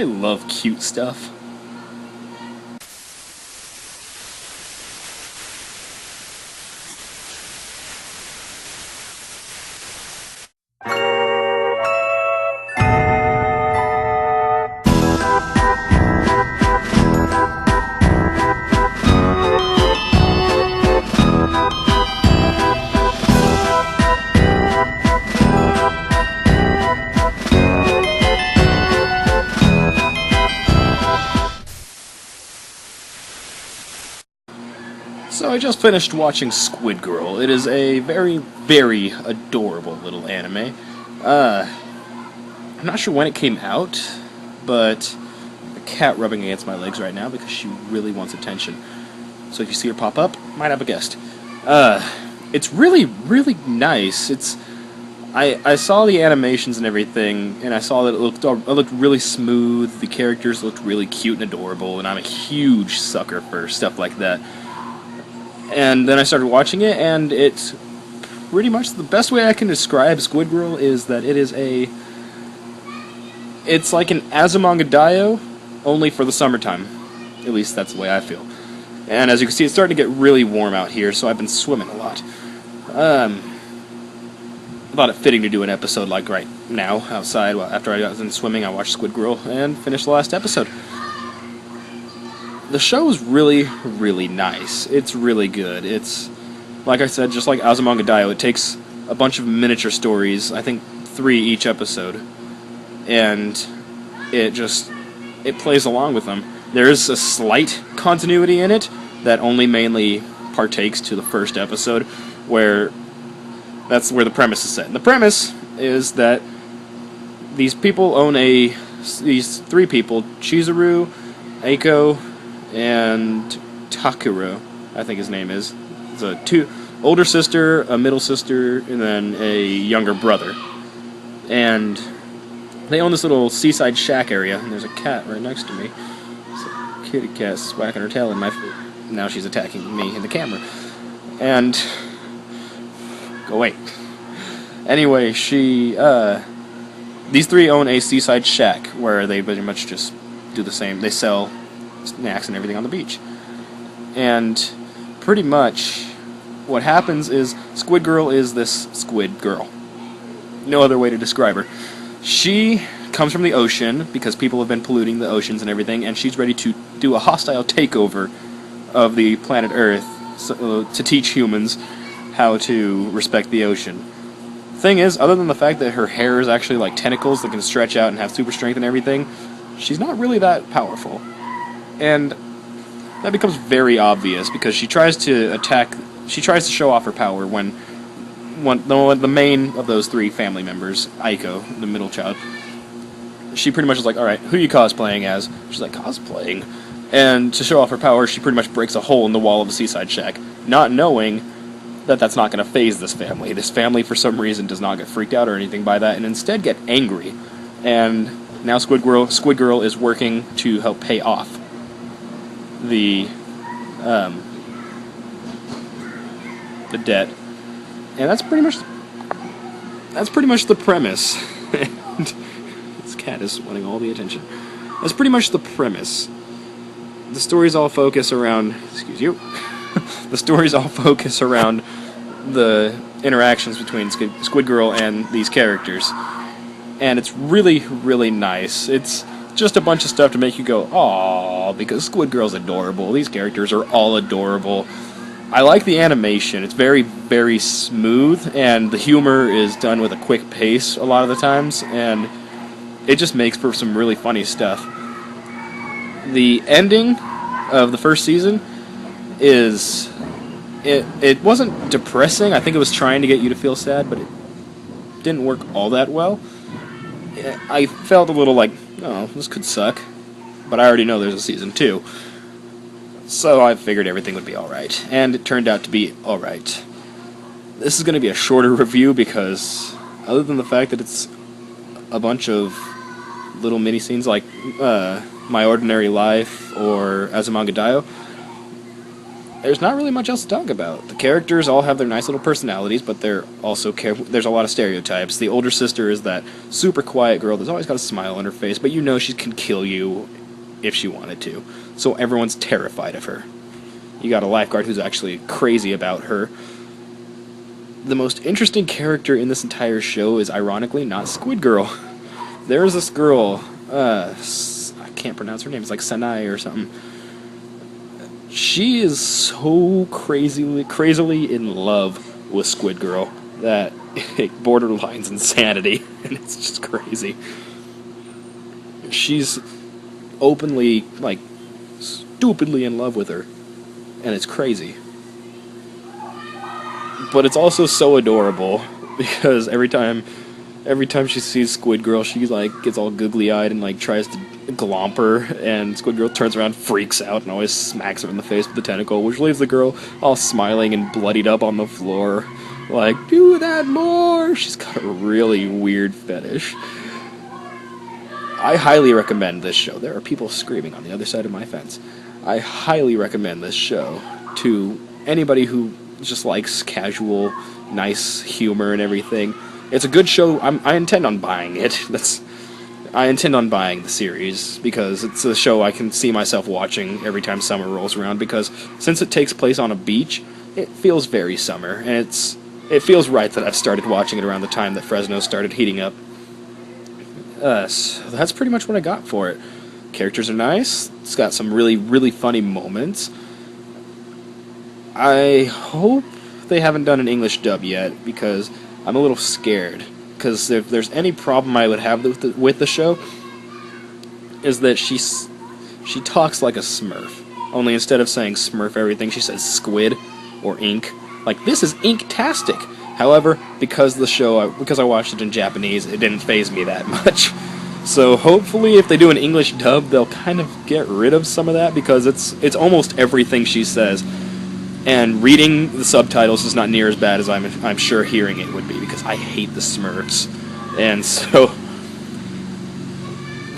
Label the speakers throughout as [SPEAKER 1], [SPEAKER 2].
[SPEAKER 1] I love cute stuff. So I just finished watching Squid Girl. It is a very, very adorable little anime. I'm not sure when it came out, but a cat rubbing against my legs right now because she really wants attention. So if you see her pop up, might have a guest. It's really, really nice. I saw the animations and everything, and I saw that it looked really smooth. The characters looked really cute and adorable, and I'm a huge sucker for stuff like that. And then I started watching it, and it's pretty much the best way I can describe Squid Girl is that it's like an Azumanga Daioh, only for the summertime. At least that's the way I feel. And as you can see, it's starting to get really warm out here, so I've been swimming a lot. I thought it fitting to do an episode like right now, outside. Well, after I got done swimming, I watched Squid Girl and finished the last episode. The show is really, really nice. It's really good. It's, like I said, just like Azumanga Daioh, it takes a bunch of miniature stories, I think 3 each episode, and it plays along with them. There is a slight continuity in it that only mainly partakes to the first episode, where that's where the premise is set. And the premise is that these 3 people, Chizuru, Eiko, and Takuro, I think his name is. It's a 2 older sister, a middle sister, and then a younger brother. And they own this little seaside shack area, and there's a cat right next to me. It's a kitty cat whacking her tail in my foot. Now she's attacking me in the camera. And go away. Anyway, these 3 own a seaside shack where they pretty much just do the same. They sell snacks and everything on the beach. And pretty much what happens is Squid Girl is this squid girl. No other way to describe her. She comes from the ocean because people have been polluting the oceans and everything, and she's ready to do a hostile takeover of the planet Earth to teach humans how to respect the ocean. Thing is, other than the fact that her hair is actually like tentacles that can stretch out and have super strength and everything, she's not really that powerful. And that becomes very obvious because she tries to show off her power when the main of those 3 family members, Aiko, the middle child, she pretty much is like, alright, who are you cosplaying as? She's like, cosplaying? And to show off her power, she pretty much breaks a hole in the wall of a seaside shack, not knowing that that's not going to faze this family. This family, for some reason, does not get freaked out or anything by that, and instead get angry. And now Squid Girl is working to help pay off the debt, and that's pretty much the premise. And this cat is wanting all the attention. That's pretty much the premise. The stories all focus around. Excuse you. The stories all focus around the interactions between Squid Girl and these characters, and it's really, really nice. It's just a bunch of stuff to make you go, aww, because Squid Girl's adorable. These characters are all adorable. I like the animation. It's very, very smooth, and the humor is done with a quick pace a lot of the times, and it just makes for some really funny stuff. The ending of the first season is... It wasn't depressing. I think it was trying to get you to feel sad, but it didn't work all that well. I felt a little like, oh, this could suck. But I already know there's a season 2. So I figured everything would be alright. And it turned out to be alright. This is going to be a shorter review because, other than the fact that it's a bunch of little mini-scenes like My Ordinary Life or Azumanga Daioh, there's not really much else to talk about. The characters all have their nice little personalities, but they're also there's a lot of stereotypes. The older sister is that super quiet girl that's always got a smile on her face, but you know she can kill you if she wanted to. So everyone's terrified of her. You got a lifeguard who's actually crazy about her. The most interesting character in this entire show is, ironically, not Squid Girl. There's this girl, I can't pronounce her name, it's like Sanai or something. She is so crazily in love with Squid Girl that it borderlines insanity, and it's just crazy. She's openly, like, stupidly in love with her, and it's crazy. But it's also so adorable, because every time she sees Squid Girl, she, like, gets all googly-eyed and, like, tries to glomp her, and Squid Girl turns around, freaks out, and always smacks her in the face with the tentacle, which leaves the girl all smiling and bloodied up on the floor, like, do that more! She's got a really weird fetish. I highly recommend this show. There are people screaming on the other side of my fence. I highly recommend this show to anybody who just likes casual, nice humor and everything. It's a good show. I intend on buying it. I intend on buying the series, because it's a show I can see myself watching every time summer rolls around, because since it takes place on a beach, it feels very summer, and it feels right that I've started watching it around the time that Fresno started heating up. So that's pretty much what I got for it. Characters are nice. It's got some really, really funny moments. I hope they haven't done an English dub yet, because I'm a little scared. Because if there's any problem I would have with the show, is that she talks like a Smurf. Only instead of saying Smurf everything, she says squid or ink. Like, this is ink-tastic. However, because I watched it in Japanese, it didn't faze me that much. So hopefully if they do an English dub, they'll kind of get rid of some of that, because it's almost everything she says. And reading the subtitles is not near as bad as I'm sure hearing it would be, because I hate the Smurfs. And so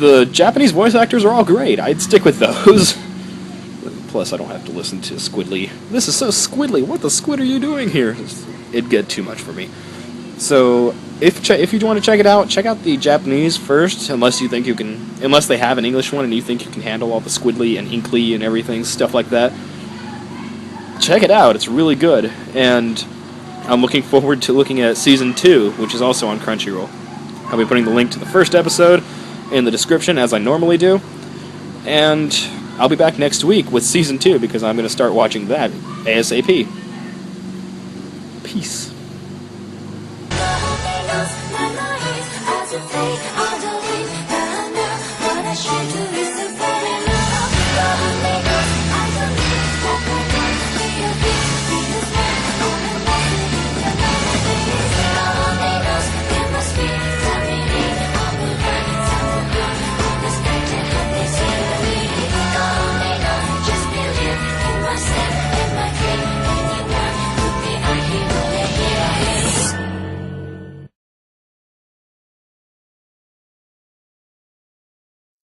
[SPEAKER 1] the Japanese voice actors are all great. I'd stick with those. Plus, I don't have to listen to Squidly. This is so squidly. What the squid are you doing here? It'd get too much for me. So if you want to check it out, check out the Japanese first, unless they have an English one and you think you can handle all the squidly and inkly and everything, stuff like that. Check it out, it's really good, and I'm looking forward to looking at Season 2, which is also on Crunchyroll. I'll be putting the link to the first episode in the description, as I normally do, and I'll be back next week with Season 2, because I'm going to start watching that ASAP. Peace.